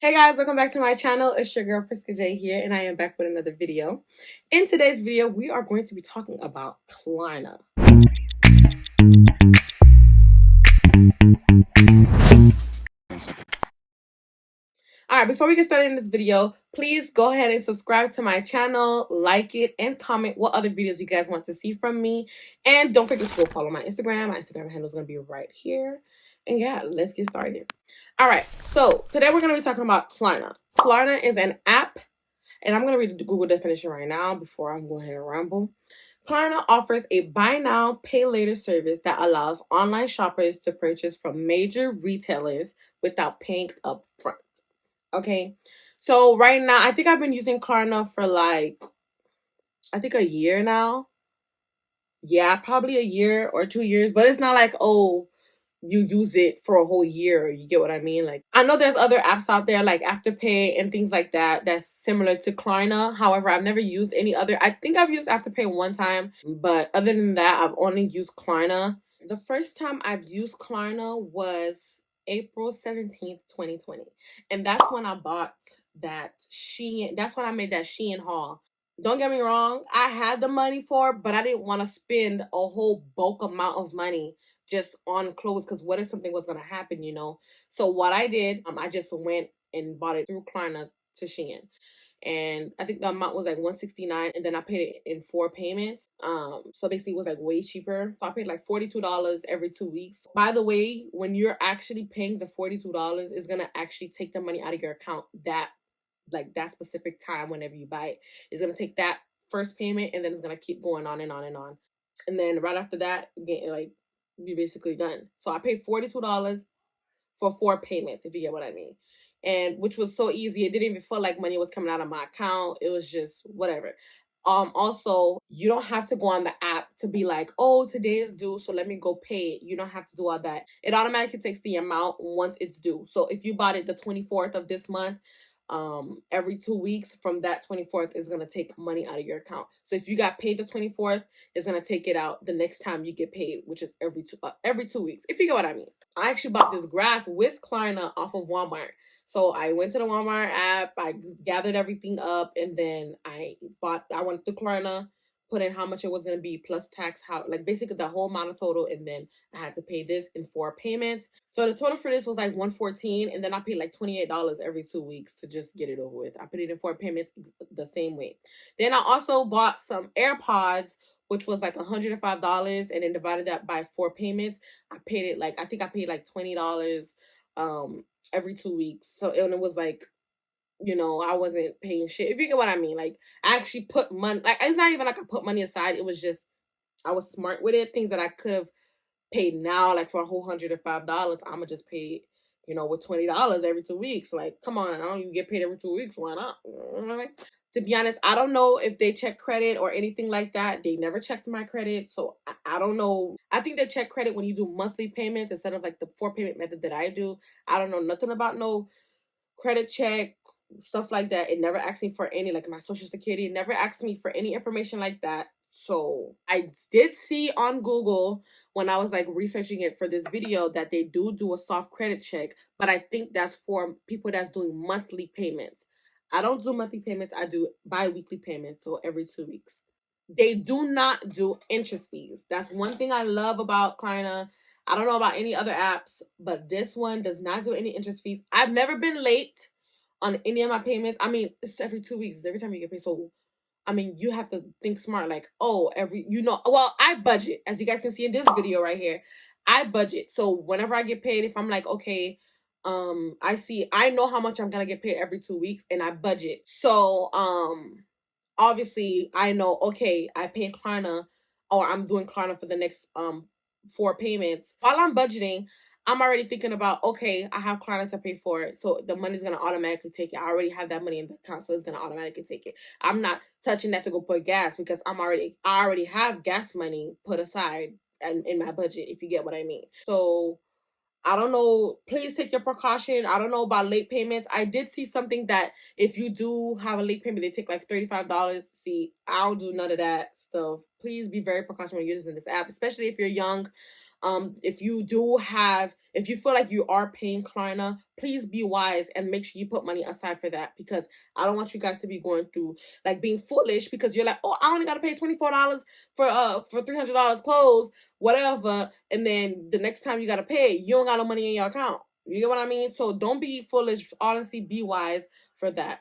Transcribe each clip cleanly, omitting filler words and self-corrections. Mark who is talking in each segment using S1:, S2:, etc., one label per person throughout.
S1: Hey guys, welcome back to my channel. It's your girl Prisca Jaye here, and I am back with another video. In today's video, we are going to be talking about Klarna. Alright, before we get started in this video, please go ahead and subscribe to my channel, like it, and comment what other videos you guys want to see from me. And don't forget to go follow my Instagram. My Instagram handle is going to be right here. And yeah, let's get started. Alright, so today we're going to be talking about Klarna. Klarna is an app. And I'm going to read the Google definition right now before I go ahead and ramble. Klarna offers a buy now, pay later service that allows online shoppers to purchase from major retailers without paying up front. Okay. So right now, I think I've been using Klarna for a year now. Yeah, probably a year or 2 years. But it's not like, oh, you use it for a whole year. You get what I mean? Like, I know there's other apps out there like Afterpay and things like that that's similar to Klarna. However, I've never used any other. I think I've used Afterpay one time, but other than that, I've only used Klarna. The first time I've used Klarna was April 17th, 2020. And that's when I bought that Shein. That's when I made that Shein haul. Don't get me wrong, I had the money for it, but I didn't want to spend a whole bulk amount of money just on clothes because what if something was gonna happen? So what I did, I just went and bought it through Klarna to Shein. And I think the amount was like 169, and then I paid it in 4 payments. So basically it was like way cheaper. So I paid like $42 every 2 weeks. By the way, when you're actually paying the $42, it's gonna actually take the money out of your account that specific time whenever you buy it. It's gonna take that first payment and then it's gonna keep going on and on and on. And then right after that, you're basically done. So I paid $42 for 4 payments, if you get what I mean. And which was so easy. It didn't even feel like money was coming out of my account. It was just whatever. Also, you don't have to go on the app to be like, oh, today is due, so let me go pay it. You don't have to do all that. It automatically takes the amount once it's due. So if you bought it the 24th of this month, every 2 weeks from that 24th is going to take money out of your account. So if you got paid the 24th, it's going to take it out the next time you get paid, which is every 2 weeks, if you get what I mean. I actually bought this grass with Klarna off of Walmart. So I went to the Walmart app, I gathered everything up, and then I went to Klarna, put in how much it was going to be plus tax, basically the whole amount of total, and then I had to pay this in 4 payments. So the total for this was like 114, and then I paid like $28 every 2 weeks to just get it over with. I put it in 4 payments the same way. Then I also bought some AirPods, which was like $105, and then divided that by 4 payments. I paid like $20 every 2 weeks. So and it was like, I wasn't paying shit. If you get what I mean. Like I actually put money, like it's not even like I put money aside. It was just I was smart with it. Things that I could have paid now, like for a whole $105, I'ma just pay, with $20 every 2 weeks. Like, come on, I don't even get paid every 2 weeks. Why not? To be honest, I don't know if they check credit or anything like that. They never checked my credit, so I don't know. I think they check credit when you do monthly payments instead of like the 4 payment method that I do. I don't know nothing about no credit check, stuff like that. It never asked me for any, like my social security. It never asked me for any information like that. So I did see on Google when I was like researching it for this video that they do a soft credit check, but I think that's for people that's doing monthly payments. I don't do monthly payments. I do bi-weekly payments, so every 2 weeks. They do not do interest fees. That's one thing I love about Klarna. I don't know about any other apps, but this one does not do any interest fees. I've never been late on any of my payments. I mean, it's every 2 weeks. It's every time you get paid. So, I mean, you have to think smart. Like, oh, well, I budget. As you guys can see in this video right here, I budget. So whenever I get paid, if I'm like, okay, I know how much I'm gonna get paid every 2 weeks, and I budget. So, obviously I know, okay, I pay Klarna, or I'm doing Klarna for the next 4 payments. While I'm budgeting, I'm already thinking about, okay, I have Klarna to pay for it, so the money's gonna automatically take it. I already have that money in the account, so it's gonna automatically take it. I'm not touching that to go put gas because I already have gas money put aside and in my budget, if you get what I mean. So I don't know. Please take your precaution. I don't know about late payments. I did see something that if you do have a late payment, they take like $35. See, I don't do none of that stuff. Please be very precautionate when you're using this app, especially if you're young. If you feel like you are paying Klarna, please be wise and make sure you put money aside for that, because I don't want you guys to be going through like being foolish because you're like, oh, I only gotta pay $24 for $300 clothes, whatever, and then the next time you gotta pay, you don't got no money in your account. You get what I mean? So don't be foolish. Honestly, be wise for that.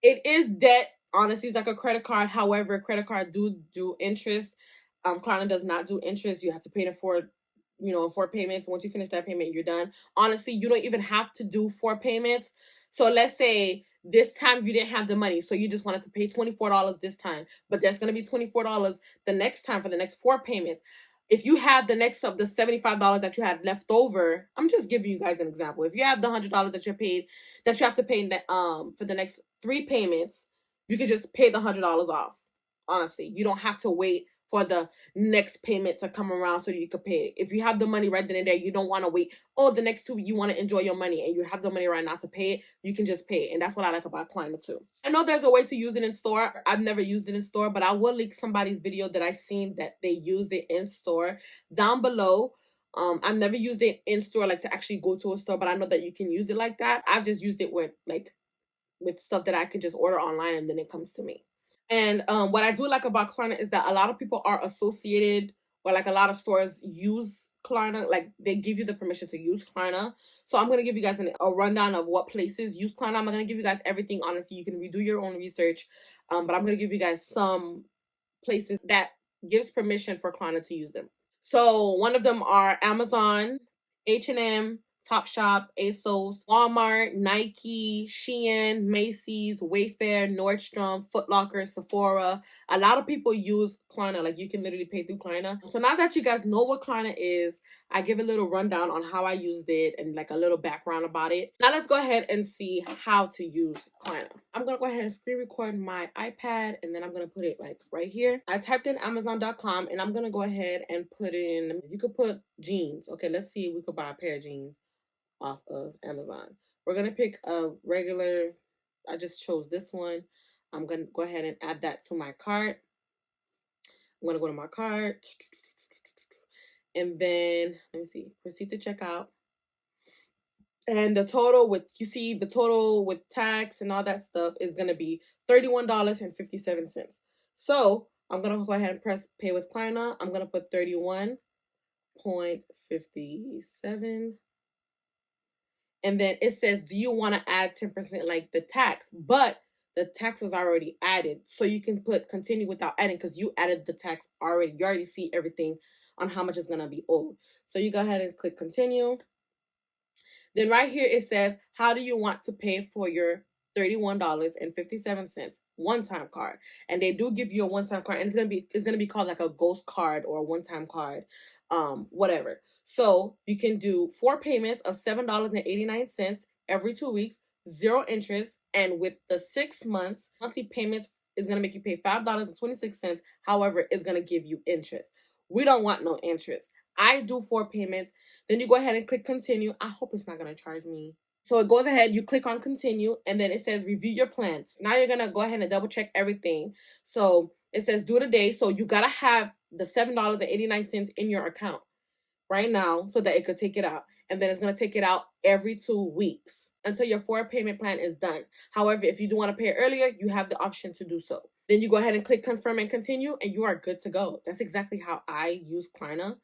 S1: It is debt. Honestly, it's like a credit card. However, credit card do interest. Klarna does not do interest. You have to pay it for, four payments. Once you finish that payment, you're done. Honestly, you don't even have to do four payments. So let's say this time you didn't have the money, so you just wanted to pay $24 this time, but there's gonna be $24 the next time for the next four payments. If you have the next of the $75 that you had left over, I'm just giving you guys an example. If you have the $100 that you have to pay for the next three payments, you could just pay the $100 off. Honestly, you don't have to wait for the next payment to come around so you could pay it. If you have the money right then and there, you don't want to wait. Oh, the next two, you want to enjoy your money and you have the money right now to pay it, you can just pay it. And that's what I like about Klarna too. I know there's a way to use it in store. I've never used it in store, but I will link somebody's video that I seen that they used it in store down below. I've never used it in store, like to actually go to a store, but I know that you can use it like that. I've just used it with stuff that I can just order online and then it comes to me. And what I do like about Klarna is that a lot of people are associated, or like a lot of stores use Klarna, like they give you the permission to use Klarna. So I'm gonna give you guys a rundown of what places use Klarna. I'm not gonna give you guys everything, honestly. You can redo your own research, but I'm gonna give you guys some places that gives permission for Klarna to use them. So one of them are Amazon, H&M, Topshop, ASOS, Walmart, Nike, Shein, Macy's, Wayfair, Nordstrom, Foot Locker, Sephora. A lot of people use Klarna. Like you can literally pay through Klarna. So now that you guys know what Klarna is, I give a little rundown on how I used it and like a little background about it. Now let's go ahead and see how to use Klarna. I'm gonna go ahead and screen record my iPad and then I'm gonna put it like right here. I typed in Amazon.com and I'm gonna go ahead and put in, you could put jeans. Okay, let's see if we could buy a pair of jeans off of Amazon. We're gonna pick a regular, I just chose this one. I'm gonna go ahead and add that to my cart. I'm gonna go to my cart and then let me see, proceed to checkout. And the total with tax and all that stuff is gonna be $31.57. So I'm gonna go ahead and press pay with Klarna. I'm gonna put 31.57. And then it says, do you want to add 10% like the tax? But the tax was already added. So you can put continue without adding because you added the tax already. You already see everything on how much is going to be owed. So you go ahead and click continue. Then right here it says, how do you want to pay for your $31.57 one-time card? And they do give you a one-time card, and it's gonna be called like a ghost card or a one-time card, whatever. So you can do 4 payments of $7.89 every 2 weeks, 0 interest, and with the 6 months monthly payments is gonna make you pay $5.26. However, it's gonna give you interest. We don't want no interest. I do 4 payments. Then you go ahead and click continue. I hope it's not gonna charge me. So it goes ahead, you click on continue, and then it says review your plan. Now you're gonna go ahead and double check everything. So it says due today. So you gotta have the $7.89 in your account right now so that it could take it out. And then it's gonna take it out every 2 weeks until your 4 payment plan is done. However, if you do want to pay it earlier, you have the option to do so. Then you go ahead and click confirm and continue, and you are good to go. That's exactly how I use Klarna.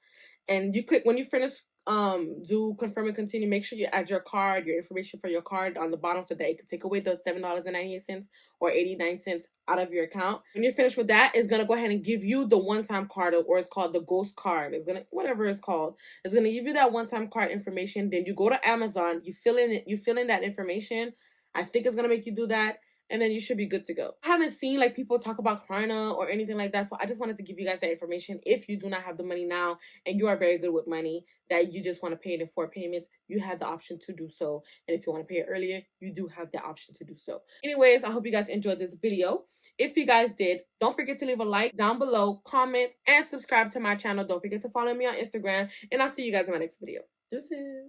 S1: And you click when you finish do confirm and continue, make sure you add your card, your information for your card on the bottom so that it can take away those $7.98 or 89 cents out of your account. When you're finished with that, it's gonna go ahead and give you the one-time card, or it's called the ghost card. It's gonna, whatever it's called, it's gonna give you that one-time card information. Then you go to Amazon, you fill in that information. I think it's gonna make you do that, and then you should be good to go. I haven't seen like people talk about Klarna or anything like that, so I just wanted to give you guys that information. If you do not have the money now and you are very good with money, that you just want to pay it in 4 payments, you have the option to do so. And if you want to pay it earlier, you do have the option to do so. Anyways, I hope you guys enjoyed this video. If you guys did, don't forget to leave a like down below, comment, and subscribe to my channel. Don't forget to follow me on Instagram, and I'll see you guys in my next video. Deuces.